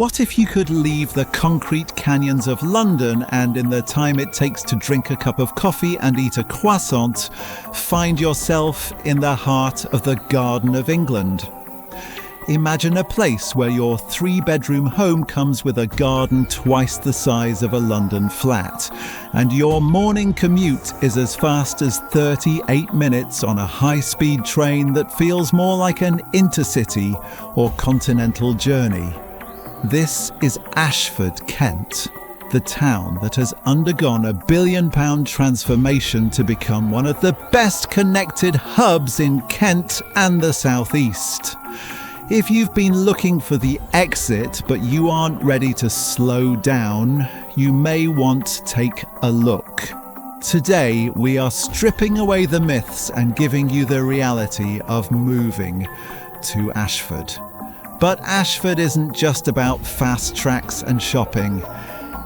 What if you could leave the concrete canyons of London and, in the time it takes to drink a cup of coffee and eat a croissant, find yourself in the heart of the Garden of England? Imagine a place where your 3-bedroom home comes with a garden twice the size of a London flat, and your morning commute is as fast as 38 minutes on a high-speed train that feels more like an intercity or continental journey. This is Ashford, Kent, the town that has undergone a £1 billion transformation to become one of the best connected hubs in Kent and the South East. If you've been looking for the exit but you aren't ready to slow down, you may want to take a look. Today we are stripping away the myths and giving you the reality of moving to Ashford. But Ashford isn't just about fast tracks and shopping.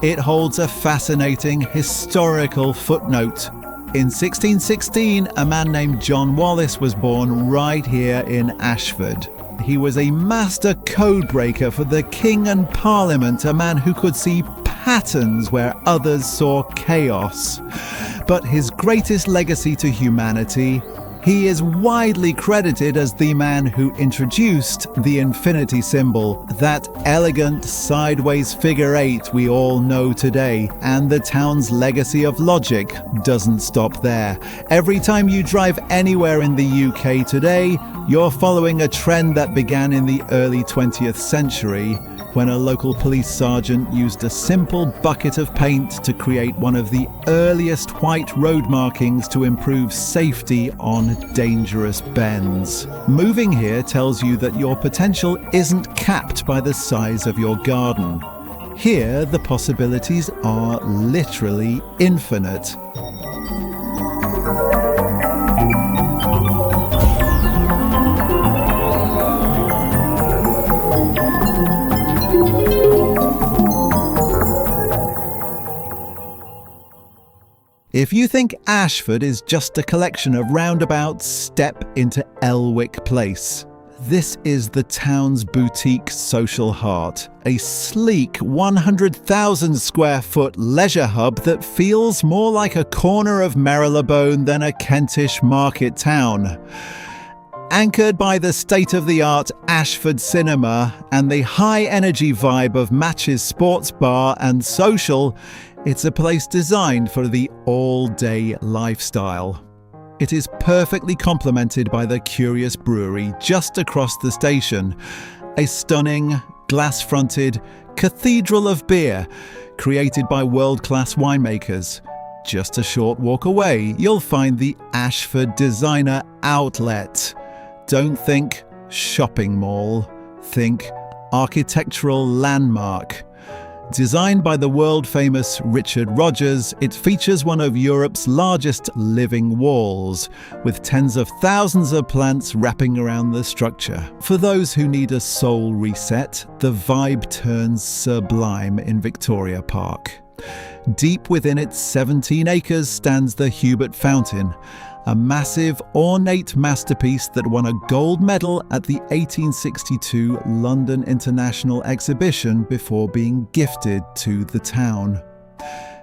It holds a fascinating historical footnote. In 1616, a man named John Wallis was born right here in Ashford. He was a master codebreaker for the King and Parliament, a man who could see patterns where others saw chaos. But his greatest legacy to humanity, he is widely credited as the man who introduced the infinity symbol, that elegant sideways figure 8 we all know today. And the town's legacy of logic doesn't stop there. Every time you drive anywhere in the UK today, you're following a trend that began in the early 20th century, when a local police sergeant used a simple bucket of paint to create one of the earliest white road markings to improve safety on dangerous bends. Moving here tells you that your potential isn't capped by the size of your garden. Here, the possibilities are literally infinite. If you think Ashford is just a collection of roundabouts, step into Elwick Place. This is the town's boutique social heart, a sleek 100,000 square foot leisure hub that feels more like a corner of Marylebone than a Kentish market town. Anchored by the state-of-the-art Ashford cinema and the high-energy vibe of Match's sports bar and social, it's a place designed for the all-day lifestyle. It is perfectly complemented by the Curious Brewery just across the station, a stunning, glass-fronted cathedral of beer created by world-class winemakers. Just a short walk away, you'll find the Ashford Designer Outlet. Don't think shopping mall, think architectural landmark. Designed by the world-famous Richard Rogers, it features one of Europe's largest living walls, with tens of thousands of plants wrapping around the structure. For those who need a soul reset, the vibe turns sublime in Victoria Park. Deep within its 17 acres stands the Hubert Fountain, a massive, ornate masterpiece that won a gold medal at the 1862 London International Exhibition before being gifted to the town.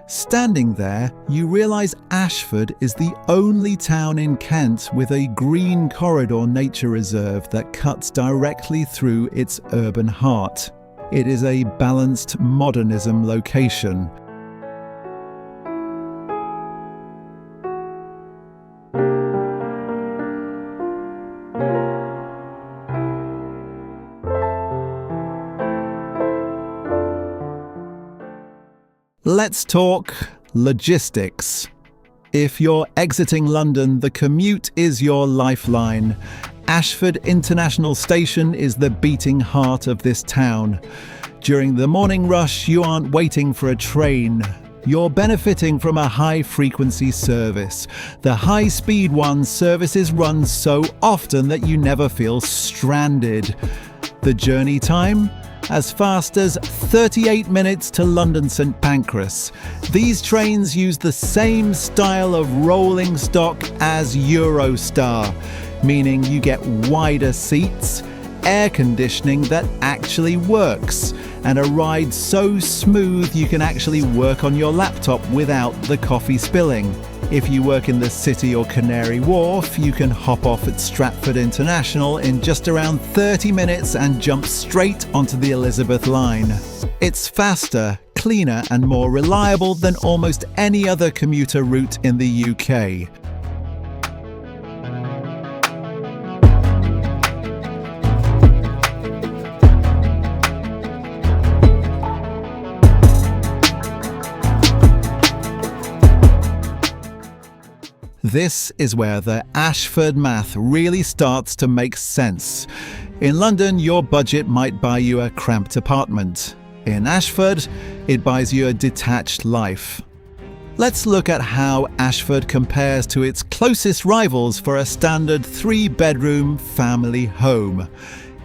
Standing there, you realise Ashford is the only town in Kent with a green corridor nature reserve that cuts directly through its urban heart. It is a balanced modernism location. Let's talk logistics. If you're exiting London, the commute is your lifeline. Ashford International Station is the beating heart of this town. During the morning rush, you aren't waiting for a train. You're benefiting from a high-frequency service. The high-speed one services run so often that you never feel stranded. The journey time? As fast as 38 minutes to London St Pancras. These trains use the same style of rolling stock as Eurostar, meaning you get wider seats, air conditioning that actually works, and a ride so smooth you can actually work on your laptop without the coffee spilling. If you work in the City or Canary Wharf, you can hop off at Stratford International in just around 30 minutes and jump straight onto the Elizabeth line. It's faster, cleaner and more reliable than almost any other commuter route in the UK. This is where the Ashford math really starts to make sense. In London, your budget might buy you a cramped apartment. In Ashford, it buys you a detached life. Let's look at how Ashford compares to its closest rivals for a standard 3-bedroom family home.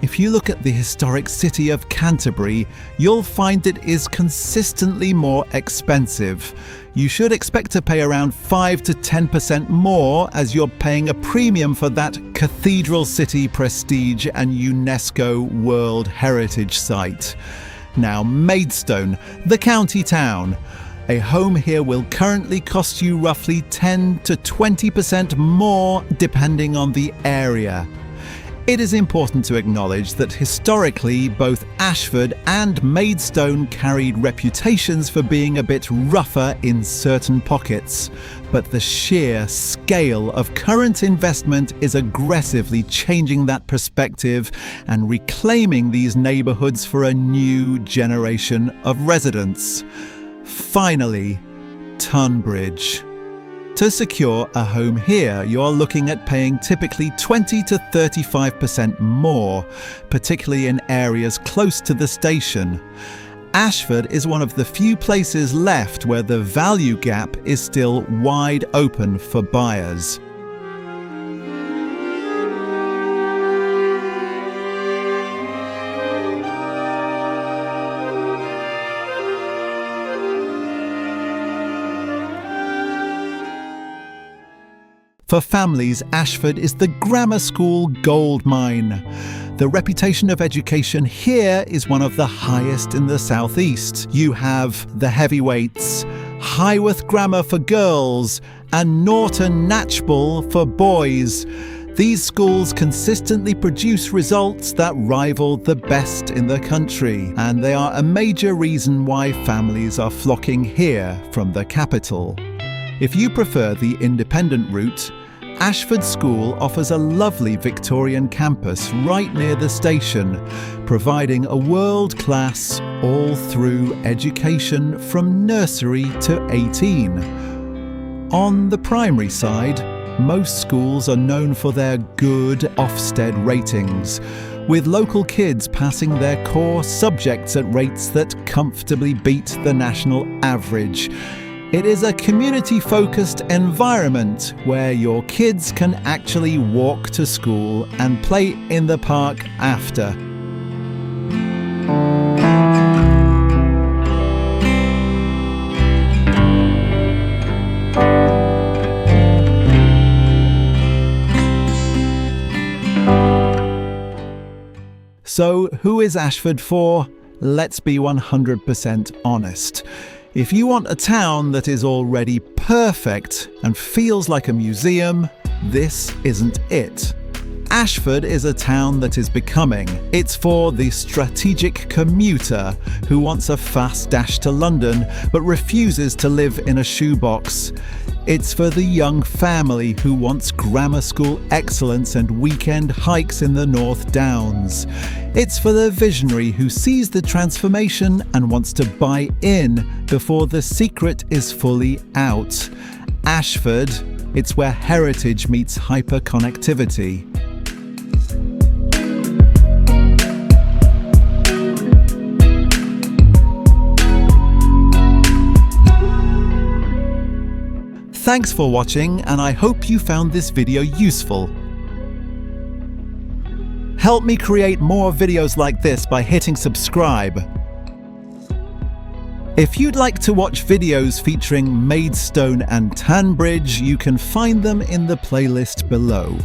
If you look at the historic city of Canterbury, you'll find it is consistently more expensive. You should expect to pay around 5 to 10% more, as you're paying a premium for that cathedral city prestige and UNESCO World Heritage Site. Now, Maidstone, the county town. A home here will currently cost you roughly 10 to 20% more depending on the area. It is important to acknowledge that historically both Ashford and Maidstone carried reputations for being a bit rougher in certain pockets, but the sheer scale of current investment is aggressively changing that perspective and reclaiming these neighbourhoods for a new generation of residents. Finally, Tonbridge. To secure a home here, you're looking at paying typically 20 to 35% more, particularly in areas close to the station. Ashford is one of the few places left where the value gap is still wide open for buyers. For families, Ashford is the grammar school goldmine. The reputation of education here is one of the highest in the southeast. You have the heavyweights, Highworth Grammar for girls, and Norton Knatchbull for boys. These schools consistently produce results that rival the best in the country, and they are a major reason why families are flocking here from the capital. If you prefer the independent route, Ashford School offers a lovely Victorian campus right near the station, providing a world-class, all-through education from nursery to 18. On the primary side, most schools are known for their good Ofsted ratings, with local kids passing their core subjects at rates that comfortably beat the national average. It is a community-focused environment where your kids can actually walk to school and play in the park after. So, who is Ashford for? Let's be 100% honest. If you want a town that is already perfect and feels like a museum, this isn't it. Ashford is a town that is becoming. It's for the strategic commuter who wants a fast dash to London but refuses to live in a shoebox. It's for the young family who wants grammar school excellence and weekend hikes in the North Downs. It's for the visionary who sees the transformation and wants to buy in before the secret is fully out. Ashford, it's where heritage meets hyperconnectivity. Thanks for watching, and I hope you found this video useful. Help me create more videos like this by hitting subscribe. If you'd like to watch videos featuring Maidstone and Tonbridge, you can find them in the playlist below.